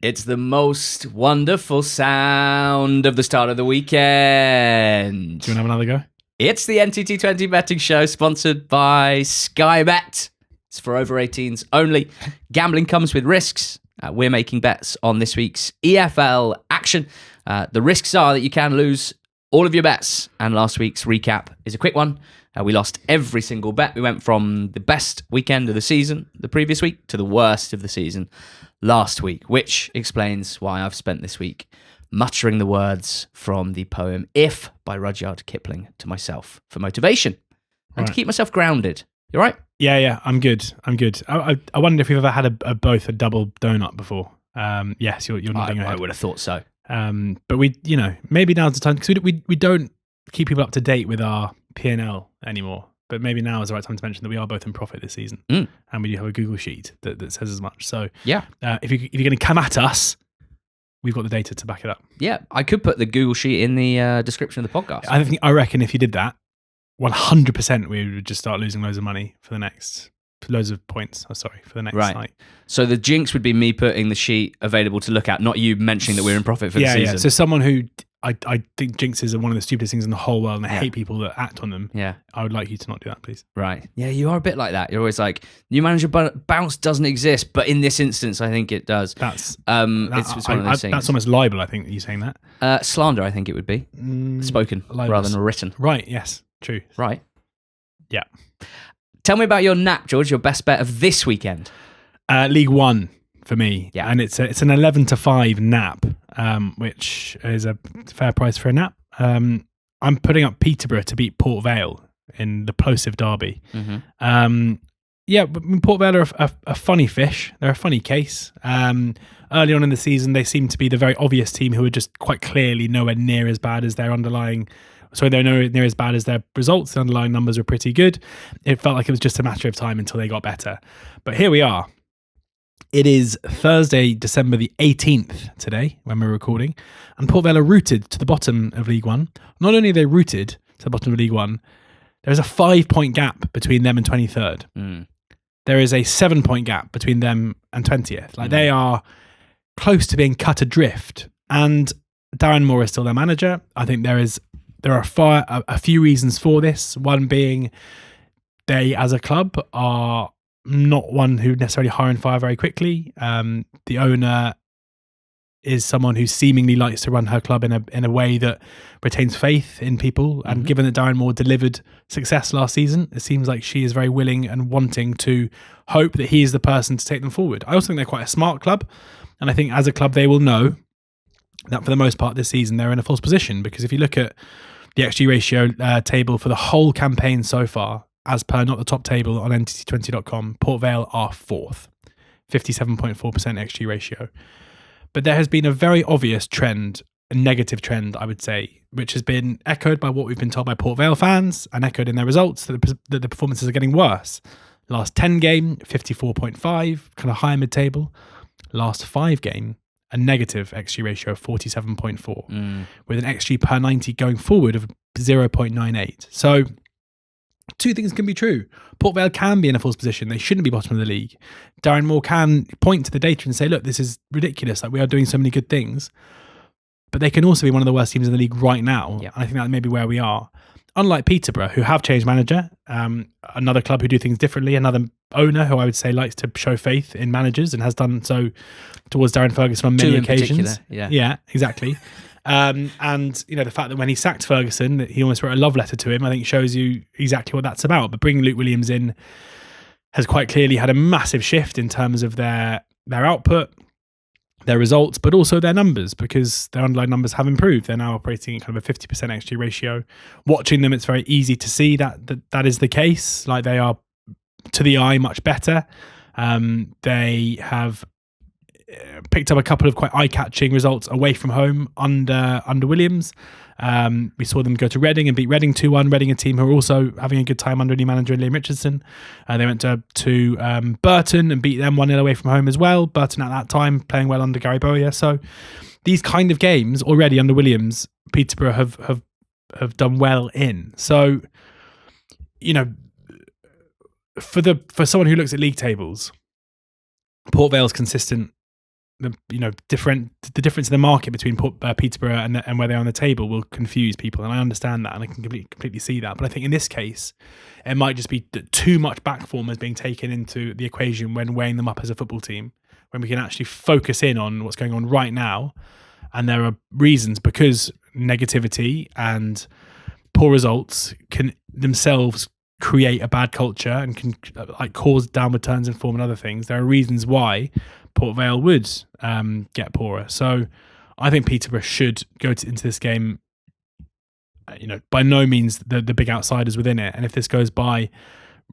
It's the most wonderful sound of the start of the weekend. Do you want to have another go? It's the NTT20 betting show sponsored by Sky Bet. It's for over 18s only. Gambling comes with risks. We're making bets on this week's EFL action. The risks are that you can lose all of your bets. And last week's recap is a quick one. We lost every single bet. We went from the best weekend of the season the previous week to the worst of the season last week, which explains why I've spent this week muttering the words from the poem If by Rudyard Kipling to myself for motivation and to keep myself grounded. You all right? Yeah, I'm good. I wonder if we've ever had both a double donut before. Yes, you're nodding your head. I would have thought so. But we, maybe now's the time, because we don't keep people up to date with our P&L anymore. But maybe now is the right time to mention that we are both in profit this season. And we do have a Google sheet that says as much. So yeah, if you're going to come at us, we've got the data to back it up. Yeah, I could put the Google sheet in the description of the podcast. I reckon if you did that, 100% we would just start losing loads of money for the next, loads of points. For the next night. So the jinx would be me putting the sheet available to look at, not you mentioning that we're in profit for the season. Yeah. So someone who I think jinxes are one of the stupidest things in the whole world, and I hate people that act on them. Yeah. I would like you to not do that, please. Right. Yeah, you are a bit like that. You're always like, new manager bounce doesn't exist, but in this instance, I think it does. It's one of those things. That's almost libel, I think, you saying that. Slander, I think it would be. Spoken rather than written. Right, yes. True. Right. Yeah. Tell me about your nap, George, your best bet of this weekend. League One for me. Yeah. And it's an 11-5 nap, which is a fair price for a nap. I'm putting up Peterborough to beat Port Vale in the plosive derby. But Port Vale are a funny fish. They're a funny case. Early on in the season, they seem to be the very obvious team who are just quite clearly nowhere near as bad as their underlying. So they're nowhere near as bad as their results. The underlying numbers were pretty good. It felt like it was just a matter of time until they got better. But here we are. It is Thursday, December the 18th today when we're recording. And Port Vale are rooted to the bottom of League One. Not only are they rooted to the bottom of League One, there's a 5-point gap between them and 23rd. There is a 7-point gap between them and 20th. They are close to being cut adrift. And Darren Moore is still their manager. I think there are a few reasons for this. One being they, as a club, are not one who necessarily hire and fire very quickly. The owner is someone who seemingly likes to run her club in a way that retains faith in people. And given that Darren Moore delivered success last season, it seems like she is very willing and wanting to hope that he is the person to take them forward. I also think they're quite a smart club. And I think as a club, they will know that for the most part this season, they're in a false position. Because if you look at the XG ratio table for the whole campaign so far, as per not the top table on NTT20.com, Port Vale are 4th, 57.4% XG ratio. But there has been a very obvious trend, a negative trend, I would say, which has been echoed by what we've been told by Port Vale fans and echoed in their results, that the performances are getting worse. Last 10 game, 54.5, kind of higher mid-table. Last 5 game, a negative XG ratio of 47.4, with an XG per 90 going forward of 0.98. So, two things can be true. Port Vale can be in a false position. They shouldn't be bottom of the league. Darren Moore can point to the data and say, look, this is ridiculous. We are doing so many good things. But they can also be one of the worst teams in the league right now. Yeah. And I think that may be where we are. Unlike Peterborough, who have changed manager, another club who do things differently, another owner who I would say likes to show faith in managers and has done so towards Darren Ferguson on many occasions. Yeah, exactly. And the fact that when he sacked Ferguson, that he almost wrote a love letter to him, I think shows you exactly what that's about. But bringing Luke Williams in has quite clearly had a massive shift in terms of their output, their results, but also their numbers, because their underlying numbers have improved. They're now operating at kind of a 50% XG ratio. Watching them, it's very easy to see that is the case. They are, to the eye, much better. They have picked up a couple of quite eye-catching results away from home under Williams. We saw them go to Reading and beat Reading 2-1. Reading, a team who are also having a good time under new manager Liam Richardson. They went to Burton and beat them 1-0 away from home as well. Burton at that time playing well under Gary Bowyer. So these kind of games already under Williams, Peterborough have done well in. So, for someone who looks at league tables, Port Vale's consistent the difference in the market between Peterborough and where they are on the table will confuse people, and I understand that, and I can completely see that. But I think in this case, it might just be that too much back form is being taken into the equation when weighing them up as a football team, when we can actually focus in on what's going on right now. And there are reasons, because negativity and poor results can themselves create a bad culture and can cause downward turns in form and other things. There are reasons why Port Vale would get poorer. So I think Peterborough should go into this game, by no means the big outsiders within it. And if this goes by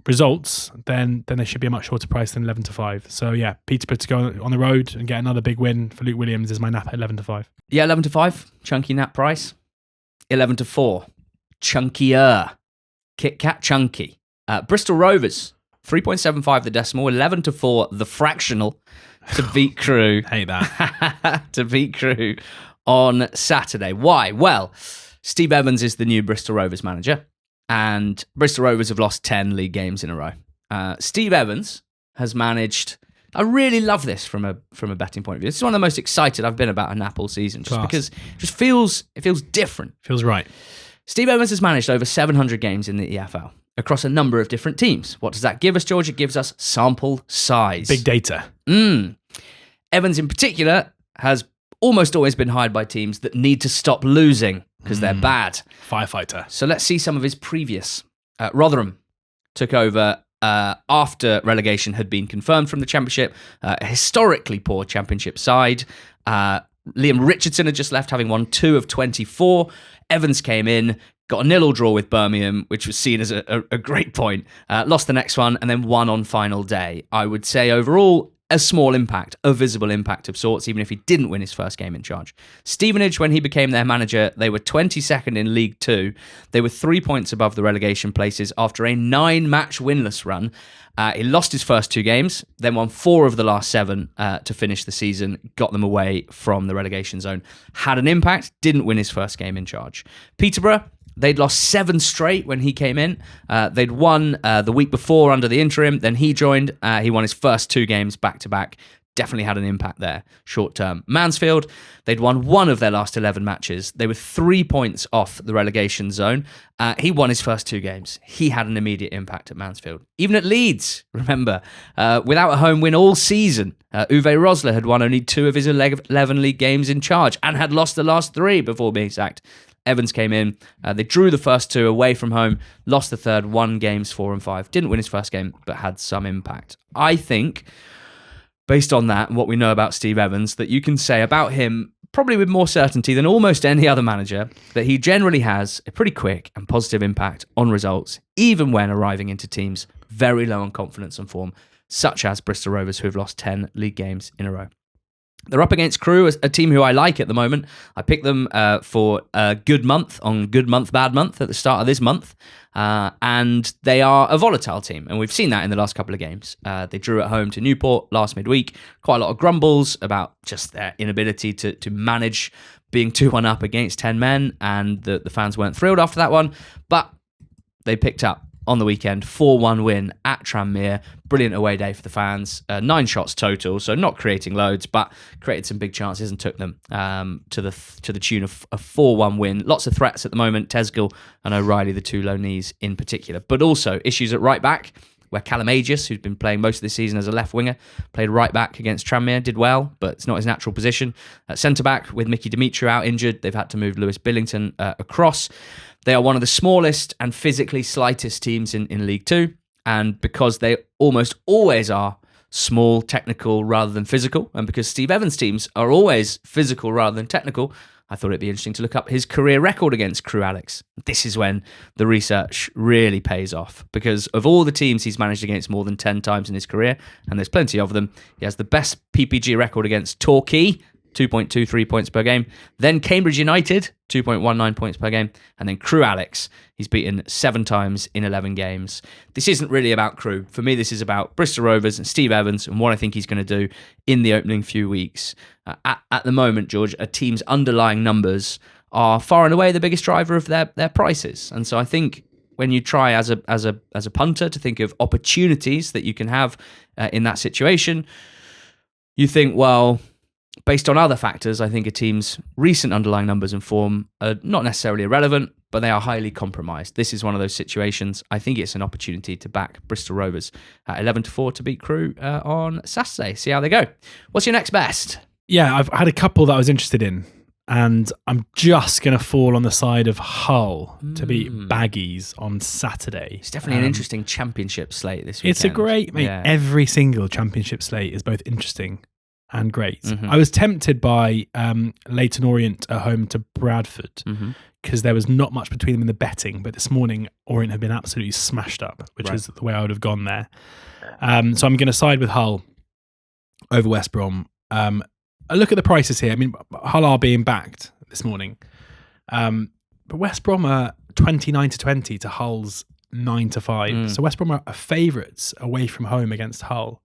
results, then they should be a much shorter price than 11-5. So yeah, Peterborough to go on the road and get another big win for Luke Williams is my nap at 11-5. Yeah, 11-5, chunky nap price. 11-4, chunkier. Kit Kat chunky. Bristol Rovers, 3.75 the decimal, 11-4 the fractional to beat Crewe. Hate that. To beat Crewe on Saturday. Why? Well, Steve Evans is the new Bristol Rovers manager, and Bristol Rovers have lost 10 league games in a row. Steve Evans has managed. I really love this from a betting point of view. This is one of the most excited I've been about a nap all season, just because it feels different. Feels right. Steve Evans has managed over 700 games in the EFL across a number of different teams. What does that give us, George? It gives us sample size. Big data. Evans in particular has almost always been hired by teams that need to stop losing because they're bad. Firefighter. So let's see some of his previous. Rotherham took over after relegation had been confirmed from the Championship. A historically poor Championship side. Liam Richardson had just left, having won 2 of 24. Evans came in, got a 0-0 draw with Birmingham, which was seen as a great point. Lost the next one, and then won on final day. I would say overall, a small impact, a visible impact of sorts, even if he didn't win his first game in charge. Stevenage, when he became their manager, they were 22nd in League 2. They were 3 points above the relegation places after a 9-match winless run. He lost his first 2 games, then won 4 of the last 7 to finish the season, got them away from the relegation zone. Had an impact, didn't win his first game in charge. Peterborough, they'd lost 7 straight when he came in. They'd won the week before under the interim, then he joined. He won his first 2 games back-to-back. Definitely had an impact there, short term. Mansfield, they'd won 1 of their last 11 matches. They were 3 points off the relegation zone. He won his first 2 games. He had an immediate impact at Mansfield. Even at Leeds, remember, without a home win all season, Uwe Rosler had won only 2 of his 11 league games in charge and had lost the last 3 before being sacked. Evans came in, they drew the first 2 away from home, lost the third, won games 4 and 5. Didn't win his first game, but had some impact. I think, based on that and what we know about Steve Evans, that you can say about him, probably with more certainty than almost any other manager, that he generally has a pretty quick and positive impact on results, even when arriving into teams very low on confidence and form, such as Bristol Rovers, who have lost 10 league games in a row. They're up against Crewe, a team who I like at the moment. I picked them for a good month on Good Month, Bad Month at the start of this month. And they are a volatile team. And we've seen that in the last couple of games. They drew at home to Newport last midweek. Quite a lot of grumbles about just their inability to manage being 2-1 up against 10 men. And the fans weren't thrilled after that one. But they picked up on the weekend, 4-1 win at Tranmere. Brilliant away day for the fans. 9 shots total, so not creating loads, but created some big chances and took them to the tune of a 4-1 win. Lots of threats at the moment. Tesgill and O'Reilly, the 2 low knees in particular. But also issues at right back, where Callum Aegis, who's been playing most of the season as a left winger, played right back against Tranmere, did well, but it's not his natural position. At centre back, with Mickey Dimitri out injured, they've had to move Lewis Billington across. They are one of the smallest and physically slightest teams in League 2, and because they almost always are small, technical rather than physical, and because Steve Evans' teams are always physical rather than technical, I thought it'd be interesting to look up his career record against Crewe, Alex. This is when the research really pays off, because of all the teams he's managed against more than 10 times in his career, and there's plenty of them, he has the best PPG record against Torquay, 2.23 points per game. Then Cambridge United, 2.19 points per game. And then Crewe, Alex, he's beaten 7 times in 11 games. This isn't really about Crewe. For me, this is about Bristol Rovers and Steve Evans and what I think he's going to do in the opening few weeks. At the moment, George, a team's underlying numbers are far and away the biggest driver of their prices. And so I think when you try as a punter to think of opportunities that you can have in that situation, you think, well, based on other factors, I think a team's recent underlying numbers and form are not necessarily irrelevant, but they are highly compromised. This is one of those situations. I think it's an opportunity to back Bristol Rovers at 11-4 to beat Crewe on Saturday. See how they go. What's your next best? Yeah, I've had a couple that I was interested in, and I'm just going to fall on the side of Hull to beat Baggies on Saturday. It's definitely an interesting championship slate this weekend. It's a great, mate. Yeah. Every single championship slate is both interesting and great. I was tempted by Leyton Orient at home to Bradford because there was not much between them in the betting, but this morning Orient have been absolutely smashed up, which is the way I would have gone there. So I'm going to side with Hull over West Brom. A look at the prices here. I mean, Hull are being backed this morning, but West Brom are 29-20 to Hull's 9-5. So West Brom are favourites away from home against Hull.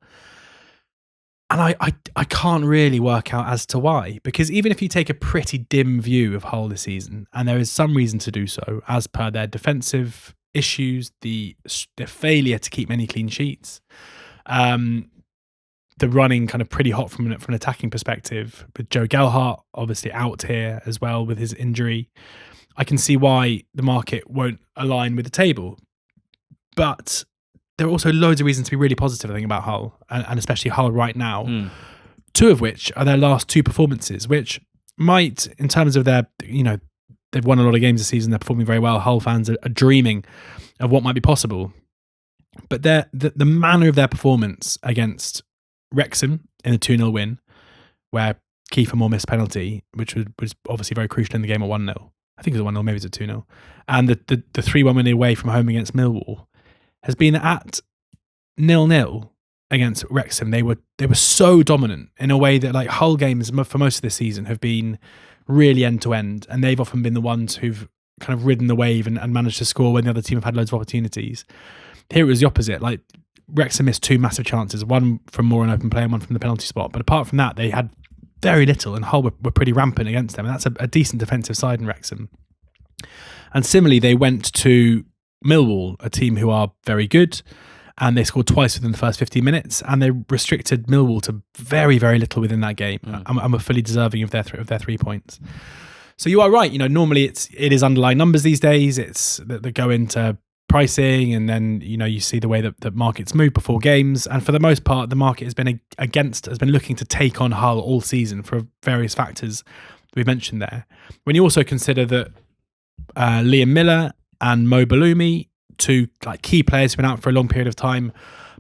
And I can't really work out as to why, because even if you take a pretty dim view of Hull this season, and there is some reason to do so, as per their defensive issues, the failure to keep many clean sheets, the running kind of pretty hot from an attacking perspective, with Joe Gelhardt obviously out here as well with his injury, I can see why the market won't align with the table. But there are also loads of reasons to be really positive, I think, about Hull, and especially Hull right now. Two of which are their last two performances, which might, in terms of their, they've won a lot of games this season, they're performing very well. Hull fans are dreaming of what might be possible. But the manner of their performance against Wrexham in the 2-0 win, where Kiefer Moore missed penalty, which was obviously very crucial in the game at 1-0. I think it was a 1-0, maybe it was a 2-0. And the 3-1 win away from home against Millwall has been at 0-0 against Wrexham. They were so dominant in a way that, like, Hull games for most of this season have been really end to end, and they've often been the ones who've kind of ridden the wave and managed to score when the other team have had loads of opportunities. Here it was the opposite. Like, Wrexham missed two massive chances, one from Moore in open play and one from the penalty spot. But apart from that, they had very little, and Hull were pretty rampant against them. And that's a decent defensive side in Wrexham. And similarly, they went to Millwall, a team who are very good, and they scored twice within the first 15 minutes, and they restricted Millwall to very, very little within that game. And were fully deserving of their 3 points. So you are right. Normally it is underlying numbers these days. It's that go into pricing, and then you see the way that markets move before games, and for the most part the market has been looking to take on Hull all season for various factors we mentioned there. When you also consider that Liam Miller and Mo Balumi, two key players who've been out for a long period of time,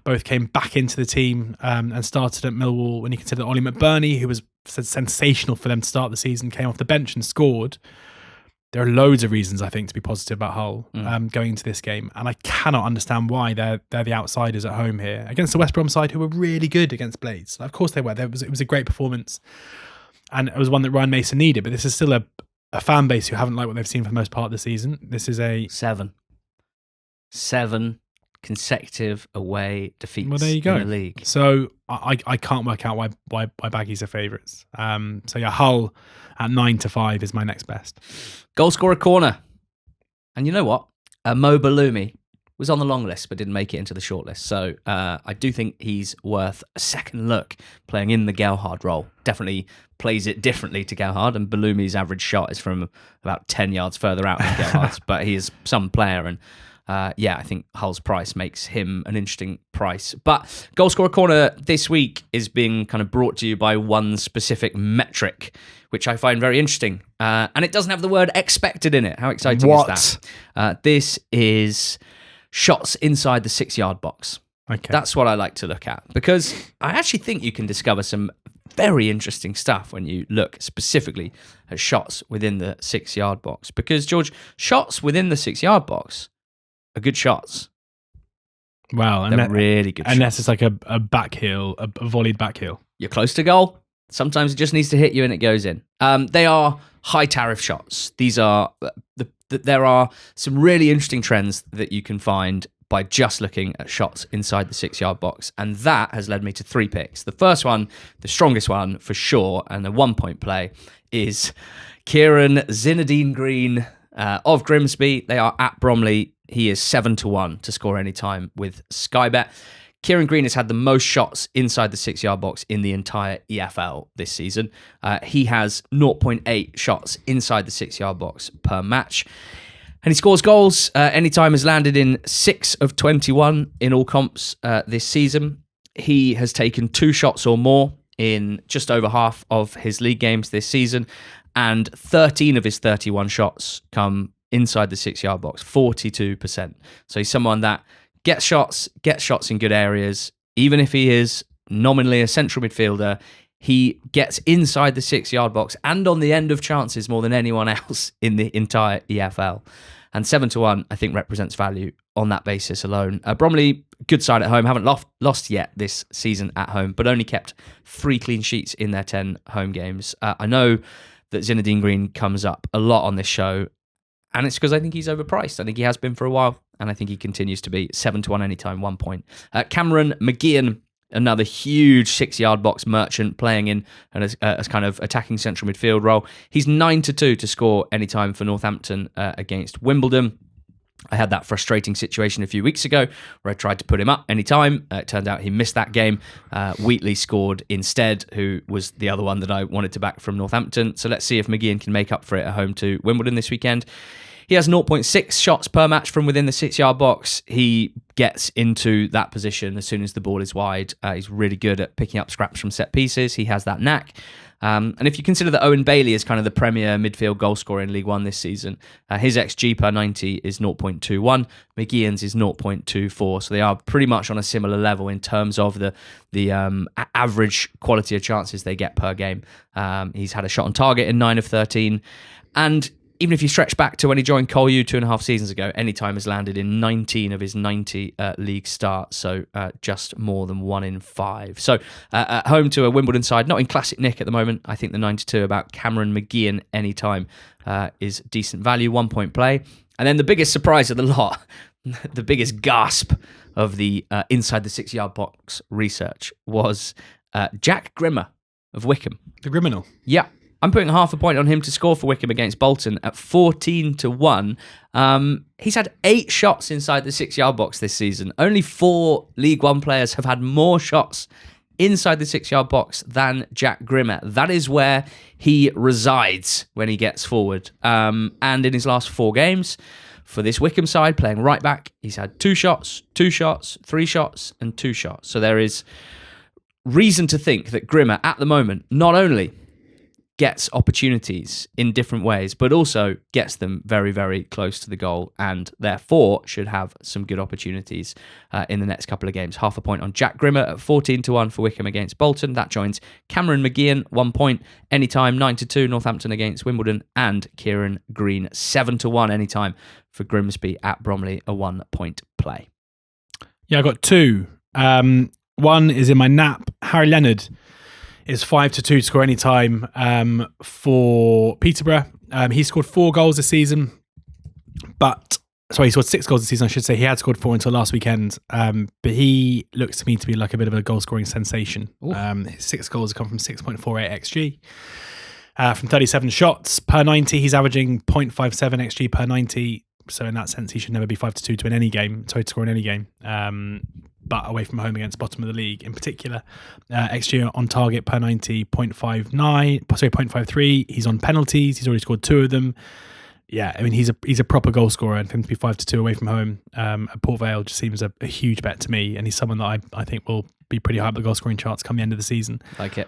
both came back into the team and started at Millwall. When you consider that Ollie McBurney, who was sensational for them to start the season, came off the bench and scored, there are loads of reasons, I think, to be positive about Hull going into this game. And I cannot understand why they're the outsiders at home here against the West Brom side, who were really good against Blades. Of course they were. It was a great performance. And it was one that Ryan Mason needed. But this is still a fan base who haven't liked what they've seen for the most part of the season. This is a... Seven consecutive away defeats well, there you go. in the league. So I can't work out why Baggies are favourites. So yeah, Hull at 9-5 is my next best. Goalscorer Corner. And you know what? Mo Balumi was on the long list but didn't make it into the short list. So I do think he's worth a second look playing in the Gelhardt role. Definitely plays it differently to Gelhardt, and Balumi's average shot is from about 10 yards further out than Gelhardt's, but he is some player, and I think Hull's price makes him an interesting price. But Goalscorer Corner this week is being kind of brought to you by one specific metric, which I find very interesting. And it doesn't have the word expected in it. How exciting is that? This is shots inside the 6-yard box. Okay. That's what I like to look at, because I actually think you can discover some very interesting stuff when you look specifically at shots within the 6-yard box. Because, George, shots within the 6-yard box are good shots. Wow. They're really good unless shots. It's like a back heel, a volleyed back heel. You're close to goal. Sometimes it just needs to hit you and it goes in. They are high tariff shots. These are there are some really interesting trends that you can find by just looking at shots inside the 6-yard box. And that has led me to 3 picks. The first one, the strongest one for sure, and the 1-point play is Kieran Zinedine Green of Grimsby. They are at Bromley. He is 7-1 to score any time with Sky Bet. Kieran Green has had the most shots inside the 6-yard box in the entire EFL this season. He has 0.8 shots inside the 6-yard box per match. And he scores goals. Anytime has landed in 6 of 21 in all comps this season. He has taken 2 shots or more in just over half of his league games this season. And 13 of his 31 shots come inside the 6-yard box, 42%. So he's someone that gets shots in good areas. Even if he is nominally a central midfielder, he gets inside the 6-yard box and on the end of chances more than anyone else in the entire EFL. And 7-1, I think, represents value on that basis alone. Bromley, good side at home, haven't lost yet this season at home, but only kept 3 clean sheets in their 10 home games. I know that Zinedine Green comes up a lot on this show, and it's because I think he's overpriced. I think he has been for a while, and I think he continues to be. 7-1 anytime, 1 point. Cameron McGeehan, another huge 6-yard box merchant playing in a kind of attacking central midfield role. He's 9-2 to score anytime for Northampton against Wimbledon. I had that frustrating situation a few weeks ago where I tried to put him up anytime. It turned out he missed that game. Wheatley scored instead, who was the other one that I wanted to back from Northampton. So let's see if McGeehan can make up for it at home to Wimbledon this weekend. He has 0.6 shots per match from within the 6-yard box. He gets into that position as soon as the ball is wide. He's really good at picking up scraps from set pieces. He has that knack. And if you consider that Owen Bailey is kind of the premier midfield goal scorer in League One this season, his XG per 90 is 0.21. McGeehan's is 0.24. So they are pretty much on a similar level in terms of the average quality of chances they get per game. He's had a shot on target in 9 of 13. And even if you stretch back to when he joined Col U 2.5 seasons ago, anytime has landed in 19 of his 90 league starts, so just more than 1 in 5. So at home to a Wimbledon side, not in classic nick at the moment. I think the 9-2 about Cameron McGeehan anytime is decent value, 1 point play. And then the biggest surprise of the lot, the biggest gasp of the inside the 6-yard box research was Jack Grimmer of Wickham. The criminal. Yeah. I'm putting 0.5 point on him to score for Wickham against Bolton at 14-1. He's had 8 shots inside the 6-yard box this season. Only 4 League One players have had more shots inside the 6-yard box than Jack Grimmer. That is where he resides when he gets forward. And in his last 4 games for this Wickham side, playing right back, he's had 2 shots, 2 shots, 3 shots, and 2 shots. So there is reason to think that Grimmer, at the moment, not only gets opportunities in different ways, but also gets them very, very close to the goal, and therefore should have some good opportunities in the next couple of games. 0.5 point on Jack Grimmer at 14-1 for Wickham against Bolton. That joins Cameron McGeehan, 1 point anytime, 9-2 Northampton against Wimbledon, and Kieran Green, 7-1 anytime for Grimsby at Bromley, a 1 point play. Yeah, I got 2. One is in my nap. Harry Leonard is 5-2 to score any time for Peterborough. He scored 4 goals this season, he scored 6 goals this season, I should say. He had scored 4 until last weekend, but he looks to me to be like a bit of a goal-scoring sensation. His 6 goals come from 6.48 XG. From 37 shots per 90, he's averaging 0.57 XG per 90. So in that sense, he should never be 5-2 to win any game, to score in any game. But away from home against bottom of the league in particular. XG on target per 90, 0.53. He's on penalties. He's already scored 2 of them. Yeah, I mean, he's a proper goal scorer, and for him to be 5-2 away from home at Port Vale just seems a huge bet to me. And he's someone that I think will be pretty high up the goal scoring charts come the end of the season. Like it.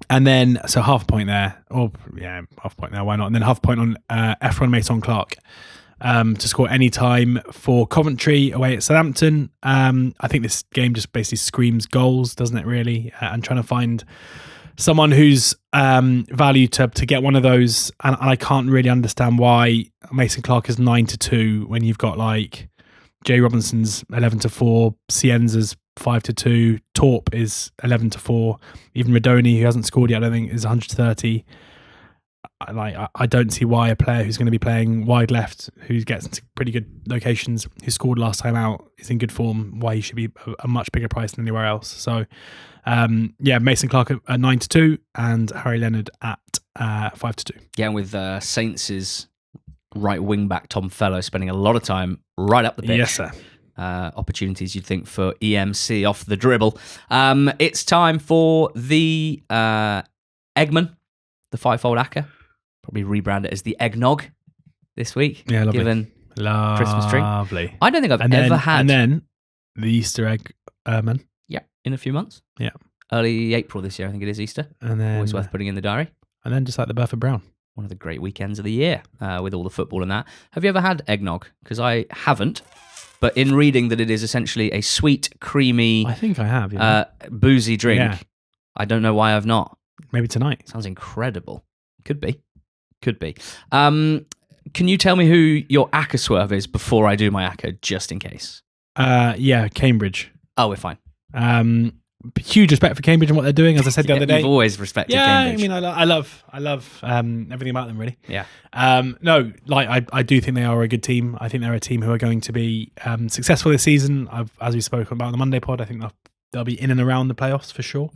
And then, so 0.5 point there. Or, yeah, 0.5 point there, why not? And then 0.5 point on Efron Mason-Clark. To score any time for Coventry away at Southampton. I think this game just basically screams goals, doesn't it, really? And trying to find someone who's value to get one of those. And I can't really understand why Mason Clark is 9-2 when you've got like Jay Robinson's 11-4, Cienza's 5-2, Torp is 11-4, even Radoni, who hasn't scored yet, I don't think, is 130. I don't see why a player who's going to be playing wide left, who gets into pretty good locations, who scored last time out, is in good form, why he should be a much bigger price than anywhere else. So, Mason Clark at 9-2 and Harry Leonard at 5-2. Yeah, and with Saints' right wing back Tom Fellow spending a lot of time right up the pitch. Yes, sir. opportunities you'd think for EMC off the dribble. It's time for the Eggman, the fivefold Acca. Probably rebrand it as the Eggnog this week. Yeah, lovely. Given Christmas tree. Lovely. I don't think I've ever had. And then the Easter egg man. Yeah, in a few months. Yeah. Early April this year, I think it is Easter. And then Always worth putting in the diary. And then just like the birth of Brown. One of the great weekends of the year with all the football and that. Have you ever had eggnog? Because I haven't. But in reading that it is essentially a sweet, creamy, I think I have. Yeah. Boozy drink. Yeah. I don't know why I've not. Maybe tonight. Sounds incredible. Could be. Can you tell me who your Acca swerve is before I do my Acca, just in case? Yeah, Cambridge. Oh, we're fine. Huge respect for Cambridge and what they're doing, as I said the other day. You've always respected Cambridge. I mean, I love everything about them, really. Yeah. No, like I do think they are a good team. I think they're a team who are going to be successful this season. As we spoke about on the Monday pod, I think they'll be in and around the playoffs for sure.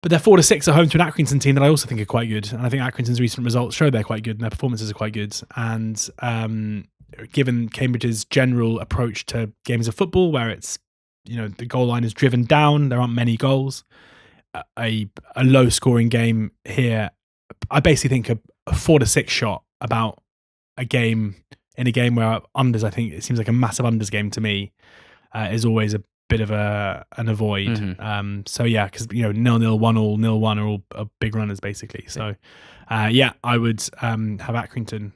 But they're 4-6 at home to an Accrington team that I also think are quite good. And I think Accrington's recent results show they're quite good and their performances are quite good. And given Cambridge's general approach to games of football, where it's, the goal line is driven down, there aren't many goals, a low scoring game here, I basically think a 4-6 shot about a game in a game where unders, I think it seems like a massive unders game to me, is always a bit of an avoid. Mm-hmm. So yeah, because 0-0, 1-0, 0-1 are all big runners basically. So I would have Accrington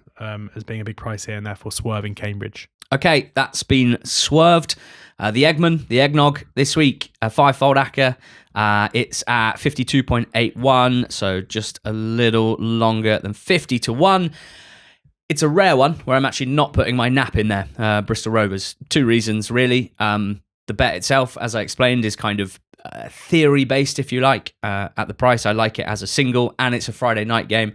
as being a big price here and therefore swerving Cambridge. Okay, that's been swerved. The Eggman, the Eggnog this week, a fivefold Acca. It's at 52.81, so just a little longer than 50 to 1. It's a rare one where I'm actually not putting my nap in there. Bristol Rovers. 2 reasons, really. The bet itself, as I explained, is kind of theory-based, if you like, at the price. I like it as a single, and it's a Friday night game.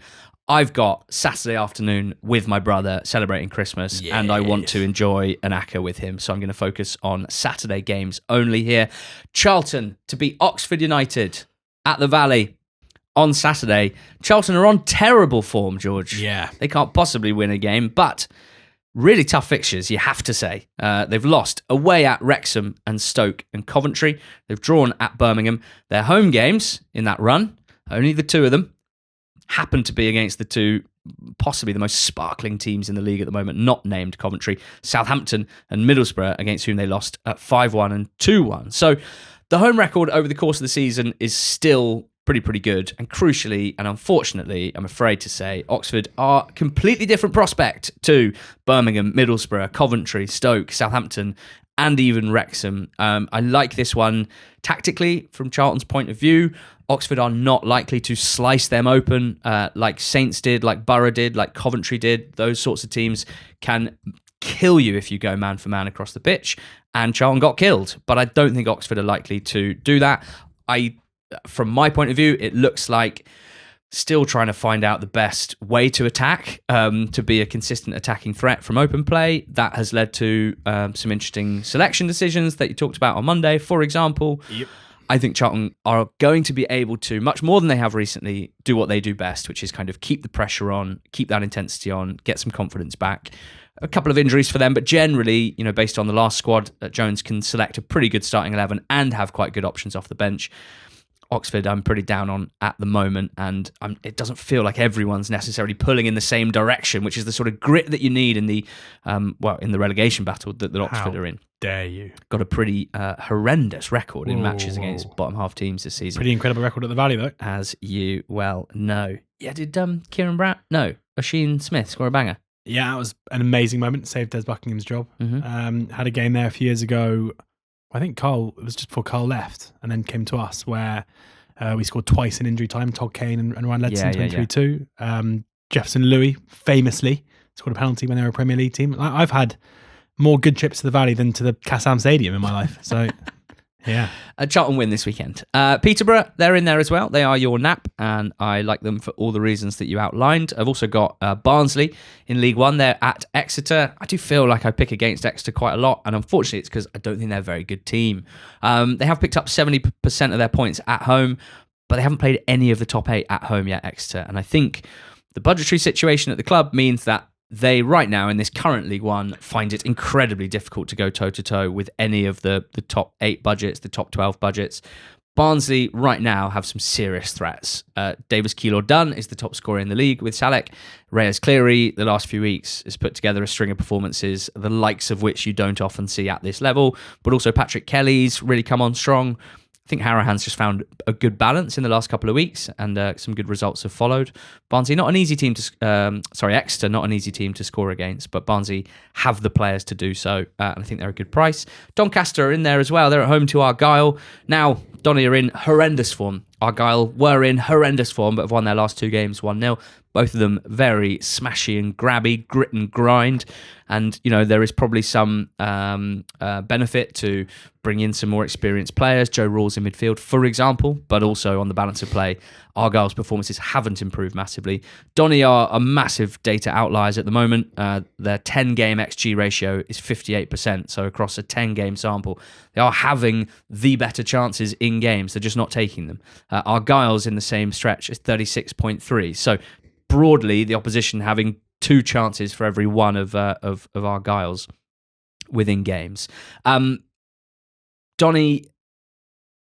I've got Saturday afternoon with my brother celebrating Christmas, and I want to enjoy an Acca with him, so I'm going to focus on Saturday games only here. Charlton to beat Oxford United at the Valley on Saturday. Charlton are on terrible form, George. Yeah. They can't possibly win a game, but really tough fixtures, you have to say. They've lost away at Wrexham and Stoke and Coventry. They've drawn at Birmingham. Their home games in that run, only the 2 of them, happen to be against the 2 possibly the most sparkling teams in the league at the moment, not named Coventry, Southampton and Middlesbrough, against whom they lost at 5-1 and 2-1. So the home record over the course of the season is still pretty good. And crucially, and unfortunately, I'm afraid to say, Oxford are a completely different prospect to Birmingham, Middlesbrough, Coventry, Stoke, Southampton, and even Wrexham. I like this one tactically from Charlton's point of view. Oxford are not likely to slice them open like Saints did, like Borough did, like Coventry did. Those sorts of teams can kill you if you go man for man across the pitch. And Charlton got killed. But I don't think Oxford are likely to do that. From my point of view, it looks like still trying to find out the best way to attack, to be a consistent attacking threat from open play. That has led to some interesting selection decisions that you talked about on Monday, for example. Yep. I think Charlton are going to be able to, much more than they have recently, do what they do best, which is kind of keep the pressure on, keep that intensity on, get some confidence back. A couple of injuries for them, but generally, based on the last squad, Jones can select a pretty good starting 11 and have quite good options off the bench. Oxford, I'm pretty down on at the moment, and it doesn't feel like everyone's necessarily pulling in the same direction, which is the sort of grit that you need in the in the relegation battle that Oxford are in. Dare you? Got a pretty horrendous record in matches against bottom half teams this season. Pretty incredible record at the Valley, though, as you well know. Yeah, did Kieran Brown? No, Oisin Smith score a banger? Yeah, that was an amazing moment. Saved Des Buckingham's job. Mm-hmm. Had a game there a few years ago. I think it was just before Carl left and then came to us, where we scored twice in injury time. Todd Kane and Ryan Ledson, 23-2. Jefferson Louis famously scored a penalty when they were a Premier League team. I've had more good trips to the Valley than to the Kassam Stadium in my life. So, yeah. Charlton win this weekend. Peterborough, they're in there as well. They are your nap, and I like them for all the reasons that you outlined. I've also got Barnsley in League One. They're at Exeter. I do feel like I pick against Exeter quite a lot, and unfortunately it's because I don't think they're a very good team. They have picked up 70% of their points at home, but they haven't played any of the top 8 at home yet, Exeter. And I think the budgetary situation at the club means that they right now in this current League One find it incredibly difficult to go toe-to-toe with any of the top 8 budgets, the top 12 budgets. Barnsley right now have some serious threats. Davis Keillor-Dunn is the top scorer in the league with Salek. Reyes Cleary, the last few weeks, has put together a string of performances, the likes of which you don't often see at this level. But also Patrick Kelly's really come on strong. I think Harahan's just found a good balance in the last couple of weeks, and some good results have followed. Barnsley, not an easy team to... Exeter, not an easy team to score against, but Barnsley have the players to do so, and I think they're a good price. Doncaster are in there as well. They're at home to Argyle. Now, Donny are in horrendous form. Argyle were in horrendous form, but have won their last 2 games 1-0. Both of them very smashy and grabby, grit and grind. And, there is probably some benefit to bring in some more experienced players, Joe Rawls in midfield, for example, but also on the balance of play, Argyle's performances haven't improved massively. Donny are massive data outliers at the moment. Their 10-game XG ratio is 58%, so across a 10-game sample, they are having the better chances in games. They're just not taking them. Argyle's in the same stretch is 36.3, so broadly, the opposition having 2 chances for every one of Argyle's within games. Donny,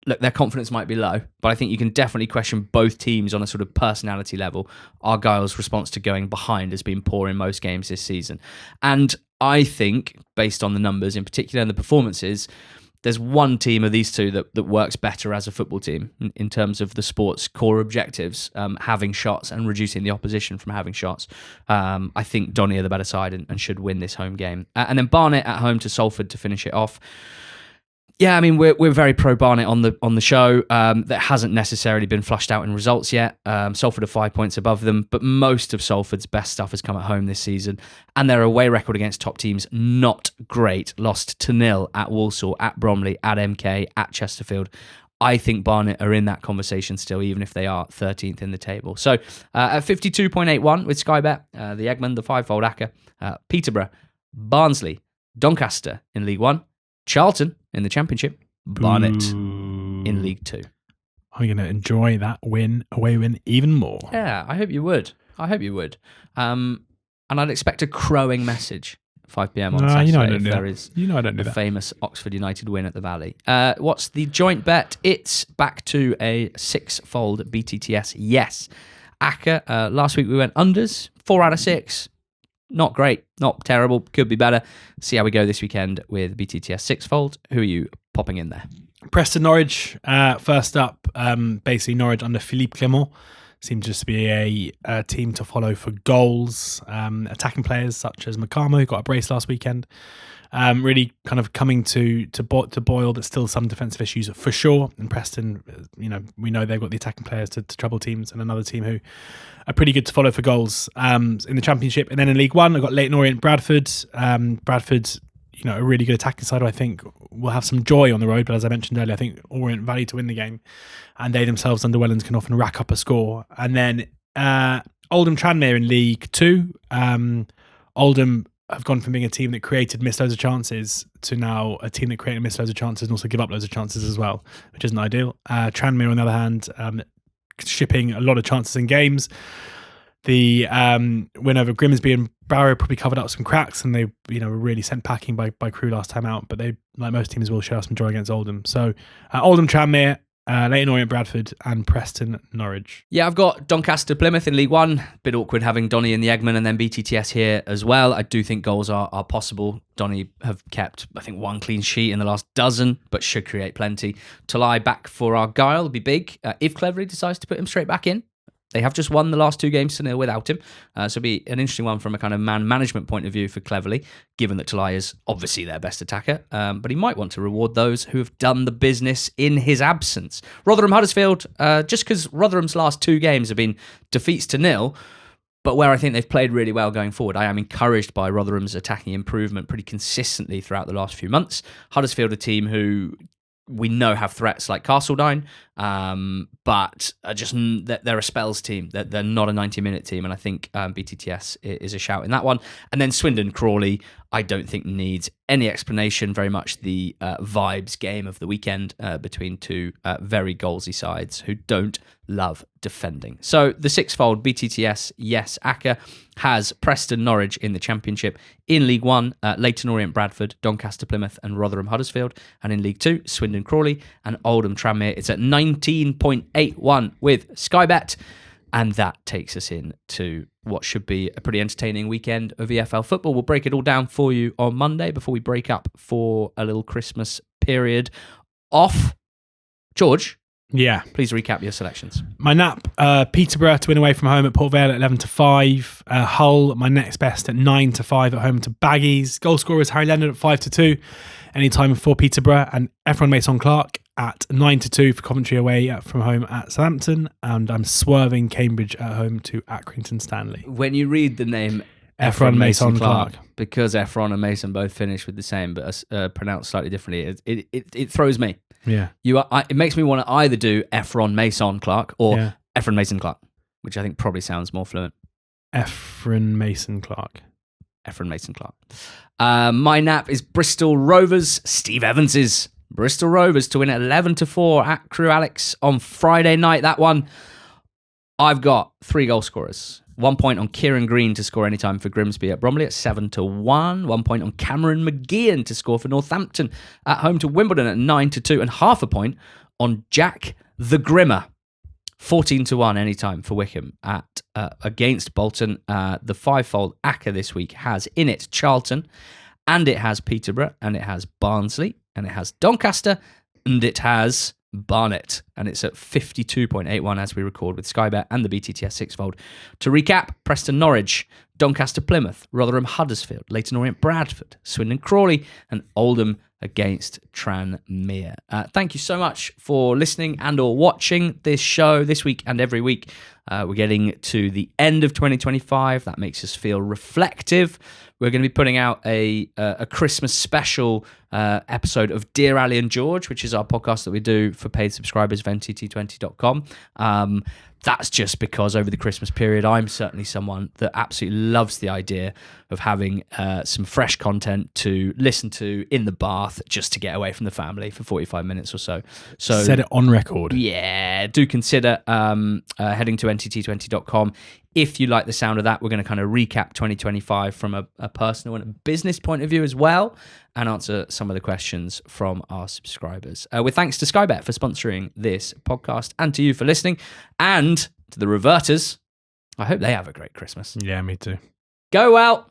look, their confidence might be low, but I think you can definitely question both teams on a sort of personality level. Argyle's response to going behind has been poor in most games this season. And I think, based on the numbers in particular and the performances, there's one team of these two that works better as a football team in terms of the sport's core objectives, having shots and reducing the opposition from having shots. I think Donny are the better side and should win this home game. And then Barnet at home to Salford to finish it off. Yeah, I mean, we're very pro Barnet on the show. That hasn't necessarily been flushed out in results yet. Salford are 5 points above them, but most of Salford's best stuff has come at home this season, and their away record against top teams not great. Lost 2-0 at Walsall, at Bromley, at MK, at Chesterfield. I think Barnet are in that conversation still, even if they are 13th in the table. So at 52.81 with Sky Bet, the Eggman, the fivefold Acca, Peterborough, Barnsley, Doncaster in League One, Charlton in the Championship, Barnet in League Two. I'm going to enjoy that away win even more. Yeah, I hope you would. And I'd expect a crowing message 5 p.m. on Saturday if there is a famous Oxford United win at the Valley. What's the joint bet? It's back to a 6-fold BTTS. Yes. Acca, last week we went unders, 4 out of 6. Not great, not terrible, could be better. See how we go this weekend with BTTS 6-fold. Who are you popping in there? Preston Norwich, first up, basically Norwich under Philippe Clement. Seems just to be a team to follow for goals. Attacking players such as Makamo, who got a brace last weekend. Really kind of coming to boil. There's still some defensive issues for sure. And Preston, we know they've got the attacking players to trouble teams, and another team who are pretty good to follow for goals in the Championship. And then in League One, I've got Leyton Orient Bradford. Bradford, a really good attacking side who I think will have some joy on the road. But as I mentioned earlier, I think Orient value to win the game, and they themselves under Wellens can often rack up a score. And then Oldham Tranmere in League Two. Oldham have gone from being a team that created, missed loads of chances, to now a team that created, missed loads of chances and also give up loads of chances as well, which isn't ideal. Tranmere, on the other hand, shipping a lot of chances in games. The win over Grimsby and Barrow probably covered up some cracks, and they were really sent packing by Crewe last time out, but they, like most teams, will show some joy against Oldham. So Oldham Tranmere, Leyton Orient Bradford, and Preston Norwich. Yeah, I've got Doncaster Plymouth in League One. Bit awkward having Donny in the Eggman and then BTTS here as well. I do think goals are possible. Donny have kept, I think, 1 clean sheet in the last dozen, but should create plenty. Talai back for Argyle will be big. If Cleverley decides to put him straight back in, they have just won the last 2 games to 0 without him. So it'll be an interesting one from a kind of man management point of view for Cleverley, given that Talai is obviously their best attacker. But he might want to reward those who have done the business in his absence. Rotherham Huddersfield, just because Rotherham's last 2 games have been defeats to 0, but where I think they've played really well going forward. I am encouraged by Rotherham's attacking improvement pretty consistently throughout the last few months. Huddersfield, a team who we know have threats like Castledine, But they're a spells team. They're not a 90-minute team, and I think BTTS is a shout in that one. And then Swindon Crawley, I don't think needs any explanation. Very much the vibes game of the weekend between two very goalsy sides who don't love defending. So the sixfold BTTS, yes, Acker has Preston Norwich in the Championship. In League One, Leyton Orient Bradford, Doncaster Plymouth and Rotherham Huddersfield. And in League Two, Swindon Crawley and Oldham Tranmere. It's at 19.81 with Sky Bet. And that takes us in to what should be a pretty entertaining weekend of EFL football. We'll break it all down for you on Monday before we break up for a little Christmas period off. George, yeah, please recap your selections. My nap, Peterborough to win away from home at Port Vale at 11-5. Hull, my next best at 9-5 at home to Baggies. Goal scorers Harry Leonard at 5-2. Anytime for Peterborough, and Efron Mason Clark at 9-2 for Coventry away from home at Southampton. And I'm swerving Cambridge at home to Accrington Stanley. When you read the name Efron Mason Clark, because Efron and Mason both finish with the same but pronounced slightly differently, it throws me. Yeah, it makes me want to either do Efron Mason Clark or Efron Mason Clark, which I think probably sounds more fluent. Efron Mason Clark. Efron Mason Clark. My nap is Bristol Rovers. Steve Evans's Bristol Rovers to win at 11-4 at Crew Alex on Friday night. That one, I've got 3 goal scorers. 1 point on Kieran Green to score anytime for Grimsby at Bromley at 7-1. 1 point on Cameron McGeehan to score for Northampton at home to Wimbledon at 9-2. And half a point on Jack the Grimmer. 14-1 anytime for Wickham at against Bolton. The fivefold Acker this week has in it Charlton, and it has Peterborough, and it has Barnsley, and it has Doncaster, and it has Barnet, and it's at 52.81 as we record with Sky Bet and the BTTS sixfold. To recap, Preston Norwich, Doncaster Plymouth, Rotherham Huddersfield, Leyton Orient Bradford, Swindon Crawley, and Oldham against Tranmere. Thank you so much for listening and or watching this show this week and every week. We're getting to the end of 2025. That makes us feel reflective. We're going to be putting out a Christmas special episode of Dear Ali and George, which is our podcast that we do for paid subscribers of ntt20.com. That's just because over the Christmas period, I'm certainly someone that absolutely loves the idea of having some fresh content to listen to in the bath just to get away from the family for 45 minutes or so. So set it on record. Yeah, do consider heading to ntt20.com. If you like the sound of that, we're going to kind of recap 2025 from a personal and a business point of view as well, and answer some of the questions from our subscribers. With thanks to Sky Bet for sponsoring this podcast, and to you for listening, and to the Reverters. I hope they have a great Christmas. Yeah, me too. Go well.